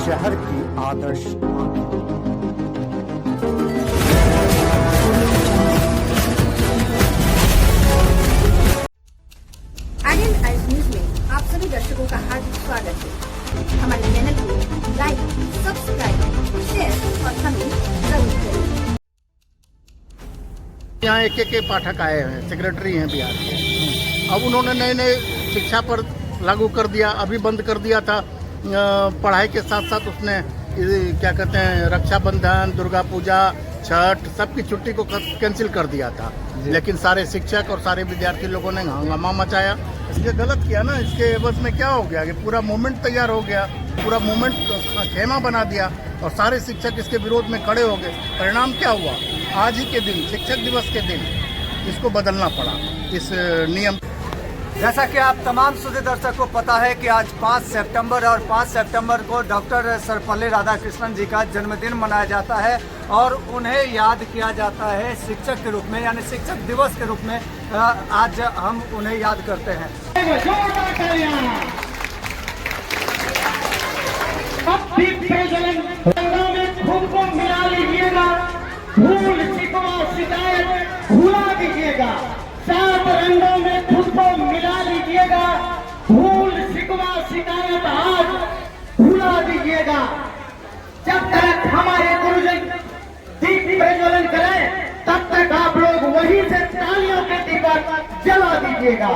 शहर की आदर्श INI news में आप सभी दर्शकों का हार्दिक स्वागत है। हमारे चैनल को लाइक, सब्सक्राइब, शेयर और कमेंट जरूर करें। यहाँ एक पाठक आए हैं, सेक्रेटरी हैं बिहार के। अब उन्होंने नए नए शिक्षा पर लागू कर दिया, अभी बंद कर दिया था। पढ़ाई के साथ साथ उसने क्या कहते हैं, रक्षाबंधन, दुर्गा पूजा, छठ, सबकी छुट्टी को कैंसिल कर दिया था। लेकिन सारे शिक्षक और सारे विद्यार्थी लोगों ने हंगामा मचाया। इसलिए गलत किया ना। इसके एवज में क्या हो गया कि पूरा मूवमेंट तैयार हो गया, पूरा मूवमेंट खेमा बना दिया और सारे शिक्षक इसके विरोध में खड़े हो गए। परिणाम क्या हुआ? आज ही के दिन, शिक्षक दिवस के दिन, इसको बदलना पड़ा, इस नियम। जैसा कि आप तमाम सुधी दर्शक को पता है कि आज 5 सितंबर और 5 सितंबर को डॉक्टर सर्वपल्ली राधाकृष्णन जी का जन्मदिन मनाया जाता है और उन्हें याद किया जाता है शिक्षक के रूप में, यानी शिक्षक दिवस के रूप में आज हम उन्हें याद करते हैं। खूब को मिला लीजिएगा, भूल शिकवा शिकायत भुला दीजिएगा। 7 रंगों में खुद को मिला लीजिएगा, भूल शिकवा शिकायत आज भुला दीजिएगा। जब तक हमारे गुरुजन दीप प्रज्वलन करें, तब तक आप लोग वहीं से तालियों के दीपक जला दीजिएगा।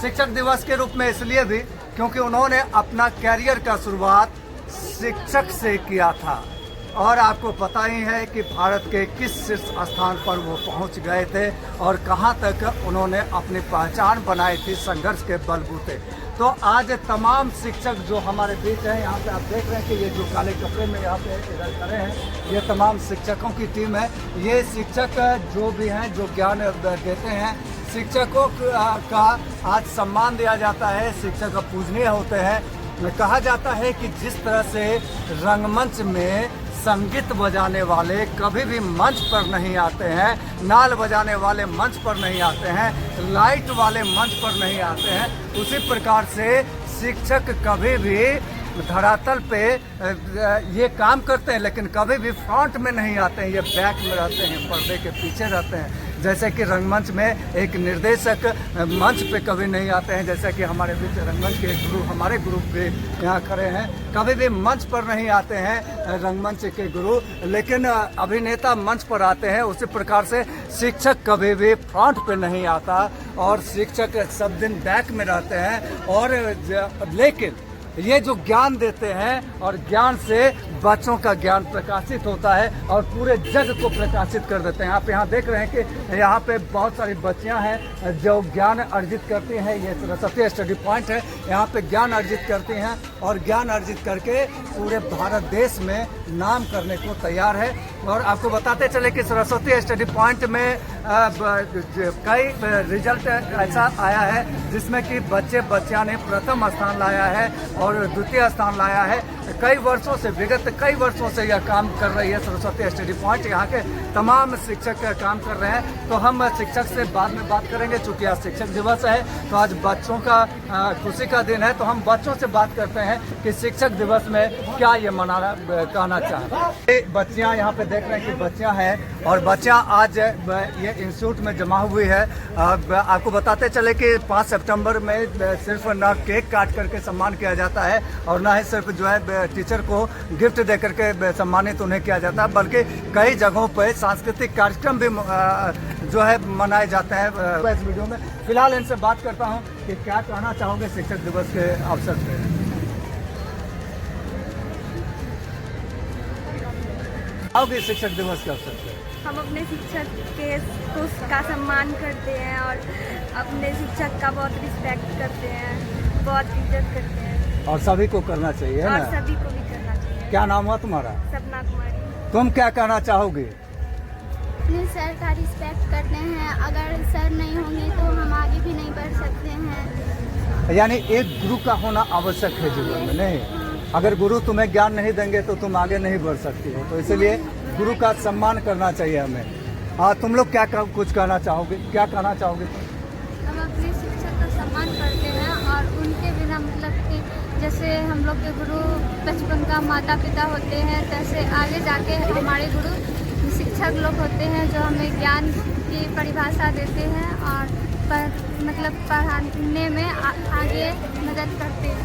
शिक्षक दिवस के रूप में इसलिए भी क्योंकि उन्होंने अपना कैरियर का शुरुआत शिक्षक से किया था और आपको पता ही है कि भारत के किस शीर्ष स्थान पर वो पहुंच गए थे और कहां तक उन्होंने अपनी पहचान बनाई थी संघर्ष के बलबूते। तो आज तमाम शिक्षक जो हमारे बीच हैं, यहाँ पे आप देख रहे हैं कि ये जो काले कपड़े में यहाँ पे इधर खड़े हैं, ये तमाम शिक्षकों की टीम है। ये शिक्षक जो भी हैं, जो ज्ञान देते हैं, शिक्षकों का आज सम्मान दिया जाता है। शिक्षक पूजनीय होते हैं। कहा जाता है कि जिस तरह से रंगमंच में संगीत बजाने वाले कभी भी मंच पर नहीं आते हैं, नाल बजाने वाले मंच पर नहीं आते हैं, लाइट वाले मंच पर नहीं आते हैं, उसी प्रकार से शिक्षक कभी भी धरातल पे ये काम करते हैं लेकिन कभी भी फ्रंट में नहीं आते हैं। ये बैक में रहते हैं, पर्दे के पीछे रहते हैं। जैसे कि रंगमंच में एक निर्देशक मंच पे कभी नहीं आते हैं, जैसे कि हमारे बीच रंगमंच के गुरु, हमारे गुरु भी यहाँ खड़े हैं, कभी भी मंच पर नहीं आते हैं रंगमंच के गुरु, लेकिन अभिनेता मंच पर आते हैं। उसी प्रकार से शिक्षक कभी भी फ्रंट पे नहीं आता और शिक्षक सब दिन बैक में रहते हैं। और लेकिन ये जो ज्ञान देते हैं और ज्ञान से बच्चों का ज्ञान प्रकाशित होता है और पूरे जग को प्रकाशित कर देते हैं। आप यहाँ देख रहे हैं कि यहाँ पे बहुत सारी बच्चियाँ हैं जो ज्ञान अर्जित करती हैं। ये सरस्वती स्टडी पॉइंट है, यहाँ पे ज्ञान अर्जित करती हैं और ज्ञान अर्जित करके पूरे भारत देश में नाम करने को तैयार है। और आपको बताते चले कि सरस्वती स्टडी पॉइंट में कई रिजल्ट ऐसा आया है जिसमें कि बच्चियाँ ने प्रथम स्थान लाया है और द्वितीय स्थान लाया है। कई वर्षों से, विगत कई वर्षों से यह काम कर रही है सरस्वती स्टडी पॉइंट। यहाँ के तमाम शिक्षक काम कर रहे हैं। तो हम शिक्षक से बाद में बात करेंगे, चूँकि आज शिक्षक दिवस है तो आज बच्चों का खुशी का दिन है। तो हम बच्चों से बात करते हैं कि शिक्षक दिवस में क्या ये मनाना कहना चाहें। बच्चियाँ यहाँ पे देख रहे हैं कि बच्चियाँ हैं और बच्चियाँ आज ये इंस्टीट्यूट में जमा हुई है। आपको बताते चले कि 5 सितंबर में सिर्फ न केक काट करके सम्मान किया जाता है और न ही सिर्फ जो है टीचर को गिफ्ट दे करके सम्मानित उन्हें किया जाता है, बल्कि कई जगहों पर सांस्कृतिक कार्यक्रम भी जो है मनाए जाते हैं। इस वीडियो में फिलहाल इनसे बात करता हूं कि क्या कहना चाहोगे शिक्षक दिवस के अवसर पर। आओगे शिक्षक दिवस के अवसर पर? हम अपने शिक्षक का सम्मान करते हैं और अपने शिक्षक का बहुत रिस्पेक्ट करते हैं, बहुत इज्जत करते हैं और सभी को करना चाहिए और ना? सभी को भी करना चाहिए। क्या नाम हुआ तुम्हारा? सपना कुमारी। तुम क्या कहना चाहोगे? अपने सर का रिस्पेक्ट करते हैं। अगर सर नहीं होंगे तो हम आगे भी नहीं बढ़ सकते हैं। यानी एक गुरु का होना आवश्यक है जीवन में, नहीं? अगर गुरु तुम्हें ज्ञान नहीं देंगे तो तुम आगे नहीं बढ़ सकती हो। तो इसलिए गुरु का सम्मान करना चाहिए हमें। तुम लोग क्या कुछ कहना चाहोगे? क्या कहना चाहोगे? हम अपने शिक्षक का सम्मान सम्मान करते हैं और उनके बिना मतलब कि जैसे हम लोग के गुरु बचपन का माता पिता होते हैं, तैसे आगे जाके हमारे गुरु शिक्षक लोग होते हैं जो हमें ज्ञान की परिभाषा देते हैं और मतलब पढ़ाने में आगे मदद करते हैं।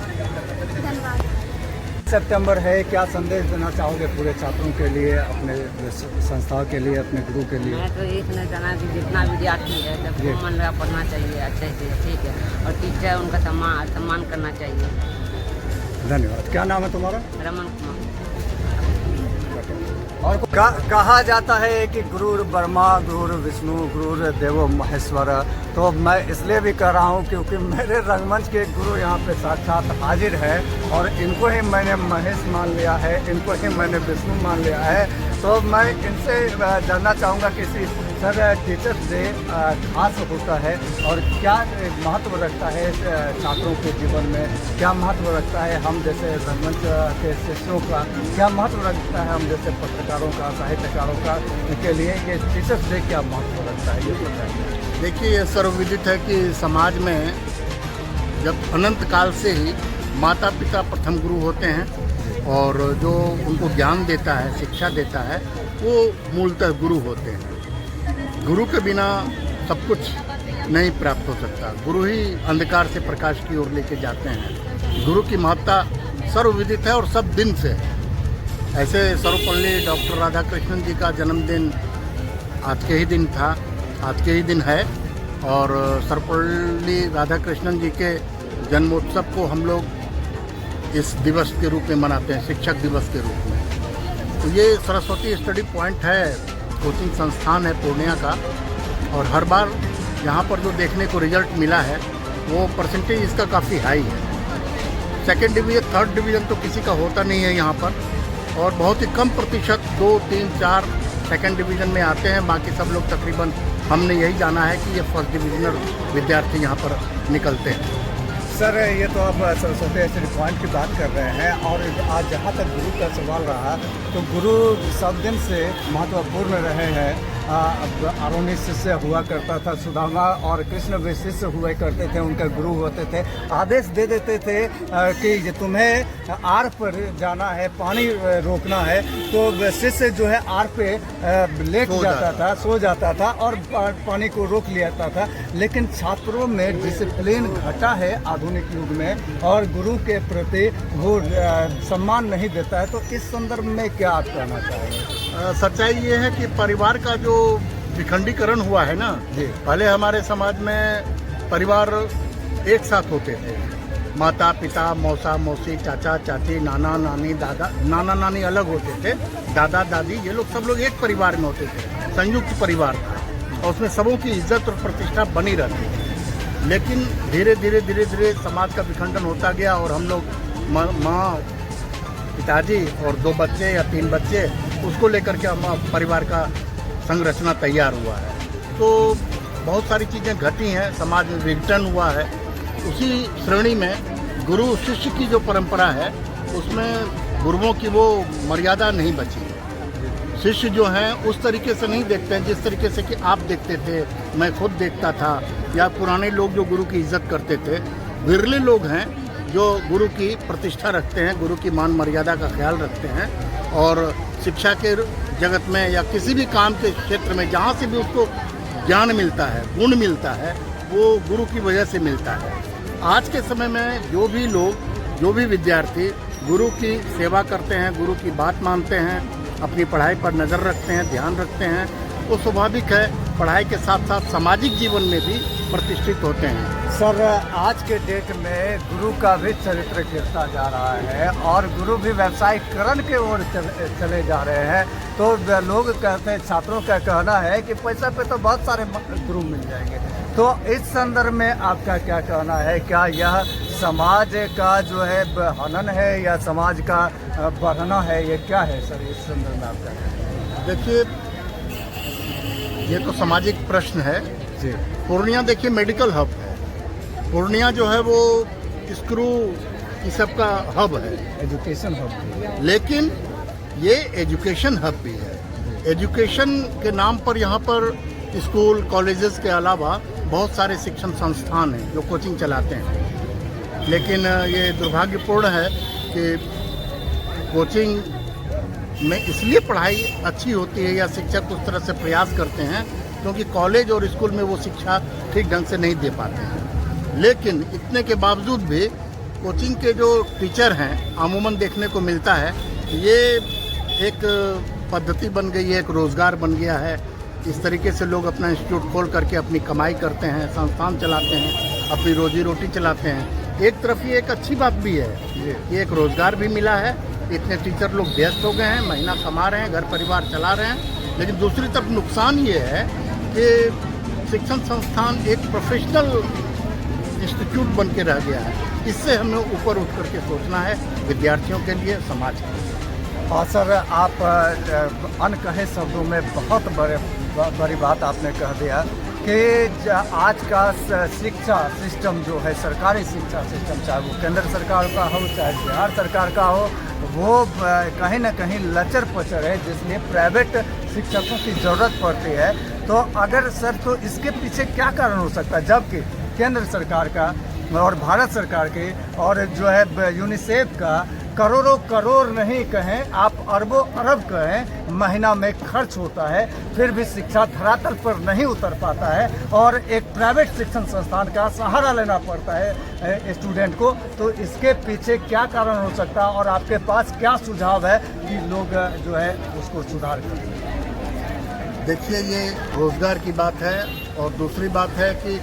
धन्यवाद। सितंबर है, क्या संदेश देना चाहोगे पूरे छात्रों के लिए, अपने संस्था के लिए, अपने गुरु के लिए? मैं तो ये कहना चाहना कि जितना विद्यार्थी है जब जी। मन लगा पढ़ना चाहिए अच्छे से, ठीक है, और टीचर उनका सम्मान करना चाहिए। धन्यवाद। क्या नाम है तुम्हारा? रमन कुमार। और कहा जाता है कि गुरु ब्रह्मा, गुरु विष्णु, गुरु देवो महेश्वर। तो मैं इसलिए भी कह रहा हूँ क्योंकि मेरे रंगमंच के गुरु यहाँ पे साक्षात हाजिर है और इनको ही मैंने महेश मान लिया है, इनको ही मैंने विष्णु मान लिया है। तो मैं इनसे जानना चाहूँगा कि सर टीचर्स डे खास होता है और क्या महत्व रखता है छात्रों के जीवन में, क्या महत्व रखता है हम जैसे रंगमंच के शिष्यों का, क्या महत्व रखता है हम जैसे पत्रकारों का, साहित्यकारों का के लिए ये टीचर्स डे क्या महत्व रखता है, ये बताइए। देखिए, ये सर्वविदित है कि समाज में जब अनंत काल से ही माता पिता प्रथम गुरु होते हैं और जो उनको ज्ञान देता है, शिक्षा देता है, वो मूलतः गुरु होते हैं। गुरु के बिना सब कुछ नहीं प्राप्त हो सकता। गुरु ही अंधकार से प्रकाश की ओर लेके जाते हैं। गुरु की महत्ता सर्वविदित है और सब दिन से है। ऐसे सर्वपल्ली डॉक्टर राधाकृष्णन जी का जन्मदिन आज के ही दिन था, आज के ही दिन है और सर्वपल्ली राधाकृष्णन जी के जन्मोत्सव को हम लोग इस दिवस के रूप में मनाते हैं, शिक्षक दिवस के रूप में। तो ये सरस्वती स्टडी पॉइंट है, कोचिंग संस्थान है पूर्णिया का, और हर बार यहाँ पर जो देखने को रिजल्ट मिला है वो परसेंटेज इसका काफ़ी हाई है। सेकंड डिवीज़न, थर्ड डिवीज़न तो किसी का होता नहीं है यहाँ पर, और बहुत ही कम प्रतिशत 2, 3, 4 सेकंड डिवीज़न में आते हैं। बाकी सब लोग तकरीबन, हमने यही जाना है कि ये फर्स्ट डिविजनल विद्यार्थी यहाँ पर निकलते हैं। सर ये तो आप सरस्वती स्टडी पॉइंट की बात कर रहे हैं और आज जहाँ तक गुरु का सवाल रहा तो गुरु सब दिन से महत्वपूर्ण रहे हैं। आरोनी शिष्य हुआ करता था, सुदामा और कृष्ण भी शिष्य हुआ करते थे, उनका गुरु होते थे। आदेश दे देते थे कि तुम्हें आर पर जाना है, पानी रोकना है, तो शिष्य जो है आर पे लेट जाता था, सो जाता था और पानी को रोक लिया था। लेकिन छात्रों में डिसिप्लिन घटा है आधुनिक युग में और गुरु के प्रति वो सम्मान नहीं देता है। तो इस संदर्भ में क्या आप कहना चाहेंगे? सच्चाई ये है कि परिवार का जो विखंडीकरण हुआ है ना, पहले हमारे समाज में परिवार एक साथ होते थे। माता पिता, मौसा मौसी, चाचा चाची, नाना नानी, दादा नाना नानी अलग होते थे, दादा दादी, ये लोग सब लोग एक परिवार में होते थे, संयुक्त परिवार था और उसमें सबों की इज्जत और प्रतिष्ठा बनी रहती थी। लेकिन धीरे धीरे धीरे धीरे समाज का विखंडन होता गया और हम लोग माँ, पिताजी और 2 बच्चे या 3 बच्चे, उसको लेकर के हम परिवार का संरचना तैयार हुआ है। तो बहुत सारी चीज़ें घटी हैं, समाज में विघटन हुआ है। उसी श्रेणी में गुरु शिष्य की जो परंपरा है उसमें गुरुओं की वो मर्यादा नहीं बची है। शिष्य जो हैं उस तरीके से नहीं देखते हैं जिस तरीके से कि आप देखते थे, मैं खुद देखता था, या पुराने लोग जो गुरु की इज्जत करते थे। विरले लोग हैं जो गुरु की प्रतिष्ठा रखते हैं, गुरु की मान मर्यादा का ख्याल रखते हैं और शिक्षा के जगत में या किसी भी काम के क्षेत्र में जहाँ से भी उसको ज्ञान मिलता है, गुण मिलता है, वो गुरु की वजह से मिलता है। आज के समय में जो भी लोग, जो भी विद्यार्थी गुरु की सेवा करते हैं, गुरु की बात मानते हैं, अपनी पढ़ाई पर नज़र रखते हैं, ध्यान रखते हैं, वो स्वाभाविक है पढ़ाई के साथ साथ सामाजिक जीवन में भी प्रतिष्ठित होते हैं। सर आज के डेट में गुरु का भी चरित्र गिरता जा रहा है और गुरु भी व्यवसायीकरण के ओर चले जा रहे हैं। तो लोग कहते हैं, छात्रों का कहना है कि पैसा पे तो बहुत सारे गुरु मिल जाएंगे। तो इस संदर्भ में आपका क्या कहना है? क्या यह समाज का जो है हनन है या समाज का बढ़ना है, ये क्या है सर? इस संदर्भ में आपका कहना है? देखिए, ये तो सामाजिक प्रश्न है जी। पूर्णिया देखिए मेडिकल हब है। पूर्णिया जो है वो स्क्रू की सबका हब है, एजुकेशन हब, लेकिन ये एजुकेशन हब भी है। एजुकेशन के नाम पर यहाँ पर स्कूल कॉलेजेस के अलावा बहुत सारे शिक्षण संस्थान हैं जो कोचिंग चलाते हैं, लेकिन ये दुर्भाग्यपूर्ण है कि कोचिंग में इसलिए पढ़ाई अच्छी होती है या शिक्षक उस तरह से प्रयास करते हैं क्योंकि कॉलेज और स्कूल में वो शिक्षा ठीक ढंग से नहीं दे पाते हैं। लेकिन इतने के बावजूद भी कोचिंग के जो टीचर हैं अमूमन देखने को मिलता है, ये एक पद्धति बन गई है, एक रोज़गार बन गया है। इस तरीके से लोग अपना इंस्टीट्यूट खोल करके अपनी कमाई करते हैं, संस्थान चलाते हैं, अपनी रोजी रोटी चलाते हैं। एक तरफ ये एक अच्छी बात भी है, ये एक रोज़गार भी मिला है, इतने टीचर लोग व्यस्त हो गए हैं, महीना कमा रहे हैं, घर परिवार चला रहे हैं। लेकिन दूसरी तरफ नुकसान ये है कि शिक्षण संस्थान एक प्रोफेशनल इंस्टीट्यूट बन के रह गया है। इससे हमें ऊपर उठ करके सोचना है, विद्यार्थियों के लिए, समाज के लिए। और सर, आप अनकहे शब्दों में बहुत बड़ी बात आपने कह दिया कि आज का शिक्षा सिस्टम जो है, सरकारी शिक्षा सिस्टम, चाहे वो केंद्र सरकार का हो चाहे बिहार सरकार का हो, वो कहीं ना कहीं लचर पचर है, जिसमें प्राइवेट शिक्षकों की ज़रूरत पड़ती है। तो अगर सर, तो इसके पीछे क्या कारण हो सकता है, जबकि केंद्र सरकार का और भारत सरकार के और जो है यूनिसेफ का करोड़ों करोड़ नहीं कहें, आप अरबों अरब कहें, महीना में खर्च होता है, फिर भी शिक्षा धरातल पर नहीं उतर पाता है और एक प्राइवेट शिक्षण संस्थान का सहारा लेना पड़ता है स्टूडेंट को। तो इसके पीछे क्या कारण हो सकता है और आपके पास क्या सुझाव है कि लोग जो है उसको सुधार करें? देखिए, ये रोज़गार की बात है और दूसरी बात है कि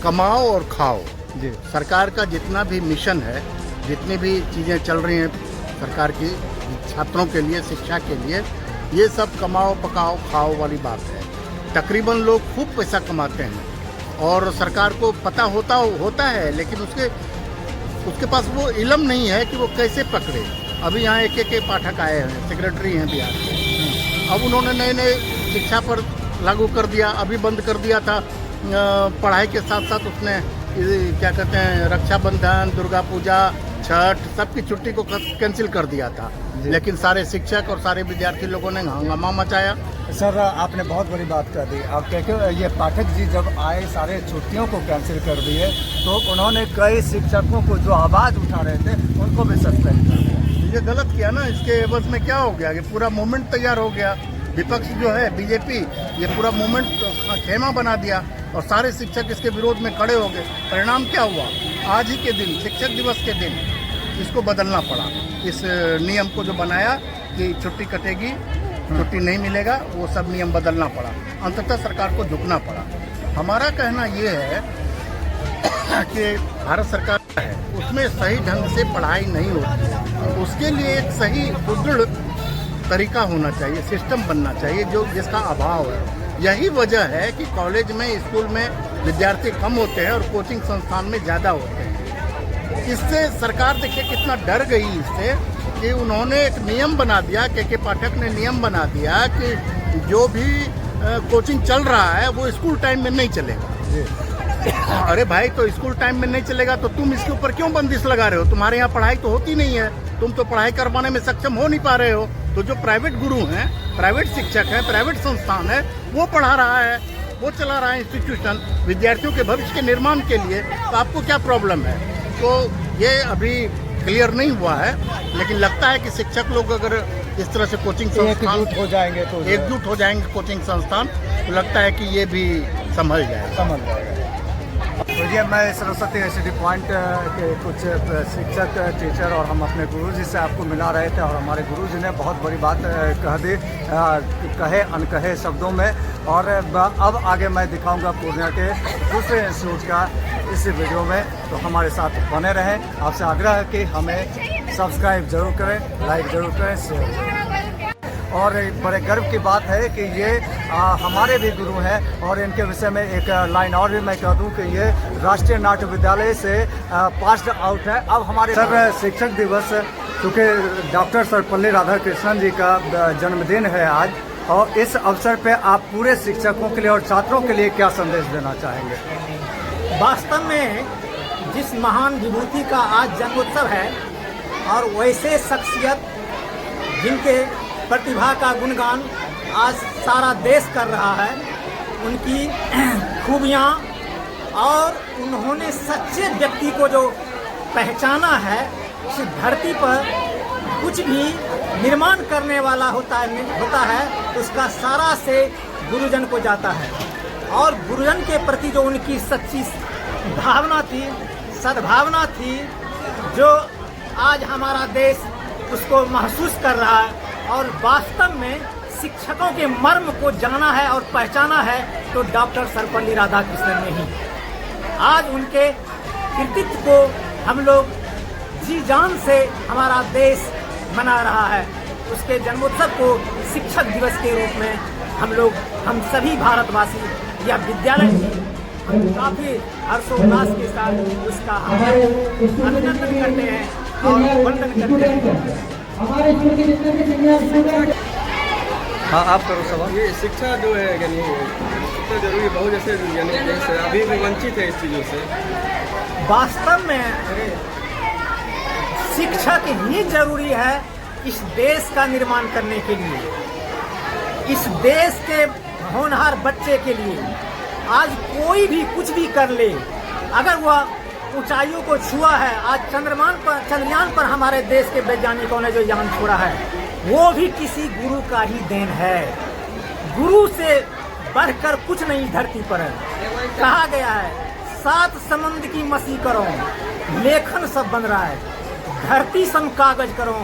कमाओ और खाओ। जी, सरकार का जितना भी मिशन है, जितनी भी चीज़ें चल रही हैं सरकार की छात्रों के लिए, शिक्षा के लिए, ये सब कमाओ पकाओ खाओ वाली बात है। तकरीबन लोग खूब पैसा कमाते हैं और सरकार को पता होता है, लेकिन उसके पास वो इल्म नहीं है कि वो कैसे पकड़े। अभी यहाँ एक पाठक आए हैं, सेक्रेटरी हैं बिहार के। अब उन्होंने नए शिक्षा पर लागू कर दिया, अभी बंद कर दिया था। पढ़ाई के साथ साथ उसने क्या कहते हैं, रक्षाबंधन, दुर्गा पूजा, छठ, सबकी छुट्टी को कैंसिल कर दिया था। लेकिन सारे शिक्षक और सारे विद्यार्थी लोगों ने हंगामा मचाया। सर, आपने बहुत बड़ी बात कर दी। अब क्या ये पाठक जी जब आए, सारे छुट्टियों को कैंसिल कर दिए, तो उन्होंने कई शिक्षकों को जो आवाज़ उठा रहे थे उनको भी सस्पेंड कर दिया। ये गलत किया ना। इसके एवज में क्या हो गया कि पूरा मूवमेंट तैयार हो गया। विपक्ष जो है बीजेपी, ये पूरा मूवमेंट खेमा बना दिया और सारे शिक्षक इसके विरोध में खड़े हो गए। परिणाम क्या हुआ? आज ही के दिन, शिक्षक दिवस के दिन, इसको बदलना पड़ा। इस नियम को जो बनाया कि छुट्टी कटेगी, छुट्टी नहीं मिलेगा, वो सब नियम बदलना पड़ा। अंततः सरकार को झुकना पड़ा। हमारा कहना ये है कि भारत सरकार है, उसमें सही ढंग से पढ़ाई नहीं होती। उसके लिए एक सही सुदृढ़ तरीका होना चाहिए, सिस्टम बनना चाहिए, जिसका अभाव है। यही वजह है कि कॉलेज में, स्कूल में विद्यार्थी कम होते हैं और कोचिंग संस्थान में ज़्यादा होते हैं। इससे सरकार देखिए कितना डर गई इससे कि उन्होंने एक नियम बना दिया, के पाठक ने नियम बना दिया कि जो भी कोचिंग चल रहा है वो स्कूल टाइम में नहीं चलेगा। अरे भाई, तो स्कूल टाइम में नहीं चलेगा तो तुम इसके ऊपर क्यों बंदिश लगा रहे हो? तुम्हारे यहाँ पढ़ाई तो होती नहीं है, तुम तो पढ़ाई करवाने में सक्षम हो नहीं पा रहे हो। तो जो प्राइवेट गुरु हैं, प्राइवेट शिक्षक हैं, प्राइवेट संस्थान है, वो पढ़ा रहा है, वो चला रहा है इंस्टीट्यूशन विद्यार्थियों के भविष्य के निर्माण के लिए। तो आपको क्या प्रॉब्लम है? तो ये अभी क्लियर नहीं हुआ है, लेकिन लगता है कि शिक्षक लोग अगर इस तरह से कोचिंग संस्थान एकजुट हो जाएंगे कोचिंग संस्थान, तो लगता है कि ये भी संभल जाएगा। तो ये मैं सरस्वती एसडी पॉइंट के कुछ शिक्षक, टीचर और हम अपने गुरुजी से आपको मिला रहे थे और हमारे गुरुजी ने बहुत बड़ी बात कह दी, कहे अनकहे शब्दों में। और अब आगे मैं दिखाऊंगा पूर्णिया के दूसरे इंस्टीट्यूट का इस वीडियो में, तो हमारे साथ बने रहें। आपसे आग्रह है कि हमें सब्सक्राइब जरूर करें, लाइक जरूर करें, शेयर जरूर करें। और बड़े गर्व की बात है कि ये हमारे भी गुरु हैं और इनके विषय में एक लाइन और भी मैं कह दूं कि ये राष्ट्रीय नाट्य विद्यालय से पास्ड आउट है। अब हमारे सर, शिक्षक दिवस, क्योंकि डॉक्टर सर्वपल्ली राधाकृष्णन जी का जन्मदिन है आज, और इस अवसर पे आप पूरे शिक्षकों के लिए और छात्रों के लिए क्या संदेश देना चाहेंगे? वास्तव में जिस महान विभूति का आज जन्मोत्सव है और वैसे शख्सियत जिनके प्रतिभा का गुणगान आज सारा देश कर रहा है, उनकी खूबियाँ और उन्होंने सच्चे व्यक्ति को जो पहचाना है, इस धरती पर कुछ भी निर्माण करने वाला होता है उसका सारा से गुरुजन को जाता है। और गुरुजन के प्रति जो उनकी सच्ची भावना थी, सद्भावना थी, जो आज हमारा देश उसको महसूस कर रहा है। और वास्तव में शिक्षकों के मर्म को जाना है और पहचाना है तो डॉक्टर सर्वपल्ली राधाकृष्णन ने ही। आज उनके कृतित्व को हम लोग जी जान से हमारा देश मना रहा है। उसके जन्मोत्सव को शिक्षक दिवस के रूप में हम सभी भारतवासी या विद्यालय भी काफी हर्षोल्लास के साथ उसका अभिनंदन करते हैं और वंदन करते हैं। हमारे स्कूल के जितने भी सीनियर स्टूडेंट। हाँ, आप करो सवाल। ये शिक्षा जो है यानी शिक्षा जरूरी बहुत जैसे यानी देश अभी भी वंचित है इस चीज़ों से। वास्तव में शिक्षक ही जरूरी है इस देश का निर्माण करने के लिए, इस देश के होनहार बच्चे के लिए। आज कोई भी कुछ भी कर ले, अगर वह ऊंचाइयों को छुआ है, आज चंद्रयान पर हमारे देश के वैज्ञानिकों ने जो यान छोड़ा है वो भी किसी गुरु का ही देन है। गुरु से बढ़कर कुछ नहीं धरती पर है। कहा गया है 7 समुद्र की मसी करो, लेखन सब बन रहा है, धरती सम कागज करो,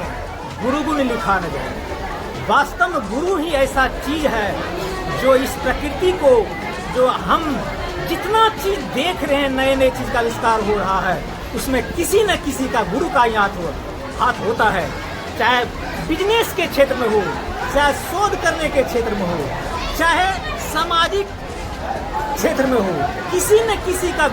गुरु गुण लिखा न जाए। वास्तव में गुरु ही ऐसा चीज है जो इस प्रकृति को, जो हम जितना चीज देख रहे हैं, नए नए चीज का विस्तार हो रहा है, उसमें किसी न किसी का गुरु का ही हाथ होता है। चाहे बिजनेस के क्षेत्र में हो, चाहे शोध करने के क्षेत्र में हो, चाहे सामाजिक क्षेत्र में हो, किसी न किसी का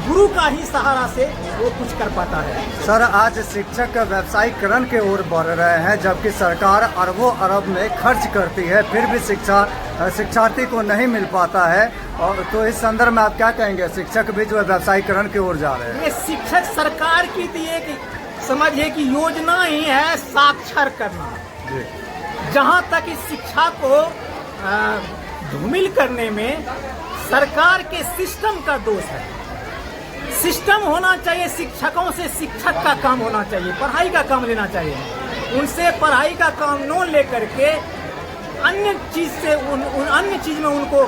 गुरु का ही सहारा से वो कुछ कर पाता है। सर, आज शिक्षक व्यवसायीकरण के ओर बढ़ रहे हैं, जबकि सरकार अरबों अरब में खर्च करती है, फिर भी शिक्षार्थी को नहीं मिल पाता है। और तो इस संदर्भ में आप क्या कहेंगे? शिक्षक भी जो है व्यवसायीकरण की ओर जा रहे हैं। ये शिक्षक सरकार की एक समझिए कि योजना ही है साक्षर करना। जहाँ तक इस शिक्षा को धूमिल करने में सरकार के सिस्टम का दोष है। सिस्टम होना चाहिए, शिक्षकों से शिक्षक का काम होना चाहिए, पढ़ाई का काम लेना चाहिए। उनसे पढ़ाई का काम न लेकर के अन्य चीज से अन्य चीज में उनको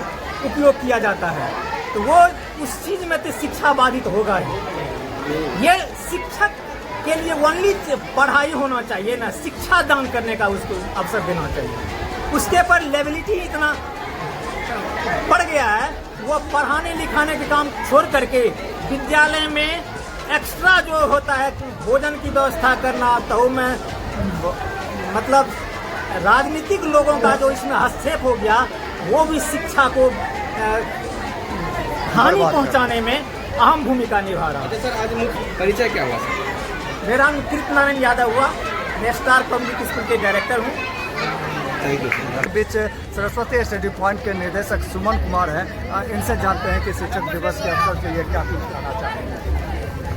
उपयोग किया जाता है, तो वो उस चीज में तो शिक्षा बाधित होगा ही। ये शिक्षक के लिए ओनली पढ़ाई होना चाहिए ना, शिक्षा दान करने का उसको अवसर देना चाहिए। उसके पर लेवलिटी इतना बढ़ गया है, वो पढ़ाने लिखाने के काम छोड़ करके विद्यालय में एक्स्ट्रा जो होता है भोजन की व्यवस्था करना, तो में मतलब राजनीतिक लोगों का जो इसमें हस्तक्षेप हो गया, वो भी शिक्षा को हानि पहुंचाने में अहम भूमिका निभा रहा है। सर, आज मुख्य परिचय क्या हुआ? मेरा नाम कृष्ण नारायण यादव हुआ, मैं स्टार पब्लिक स्कूल के डायरेक्टर हूँ। बीच सरस्वती स्टडी पॉइंट के निदेशक सुमन कुमार हैं, इनसे जानते हैं कि शिक्षक दिवस के अवसर पे ये क्या कुछ कहना चाहेंगे।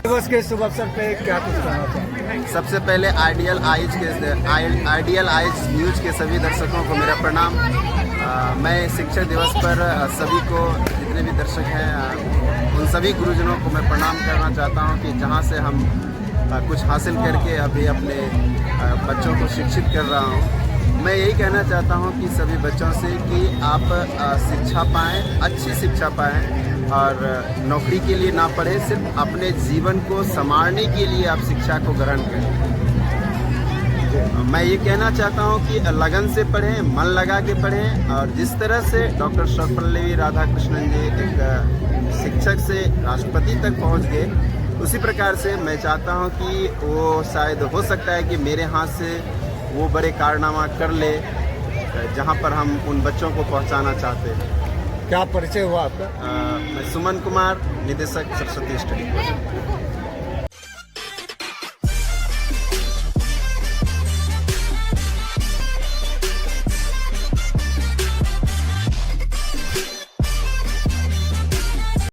दिवस के शुभ अवसर पे क्या कुछ कहना चाहेंगे? सबसे पहले आइडियल आइज न्यूज के सभी दर्शकों को मेरा प्रणाम। मैं शिक्षक दिवस पर सभी को, जितने भी दर्शक हैं, उन सभी गुरुजनों को मैं प्रणाम करना चाहता हूं कि जहां से हम कुछ हासिल करके अभी अपने बच्चों को शिक्षित कर रहा हूं। मैं यही कहना चाहता हूं कि सभी बच्चों से कि आप शिक्षा पाएँ, अच्छी शिक्षा पाएँ और नौकरी के लिए ना पढ़ें, सिर्फ अपने जीवन को संवारने के लिए आप शिक्षा को ग्रहण करें। मैं ये कहना चाहता हूँ कि लगन से पढ़ें, मन लगा के पढ़ें, और जिस तरह से डॉक्टर सर्वपल्ली राधाकृष्णन जी एक शिक्षक से राष्ट्रपति तक पहुँच गए, उसी प्रकार से मैं चाहता हूँ कि वो शायद हो सकता है कि मेरे हाथ से वो बड़े कारनामा कर ले जहाँ पर हम उन बच्चों को पहुँचाना चाहते हैं। क्या परिचय हुआ आपका? मैं सुमन कुमार, निदेशक सरस्वती स्टडी।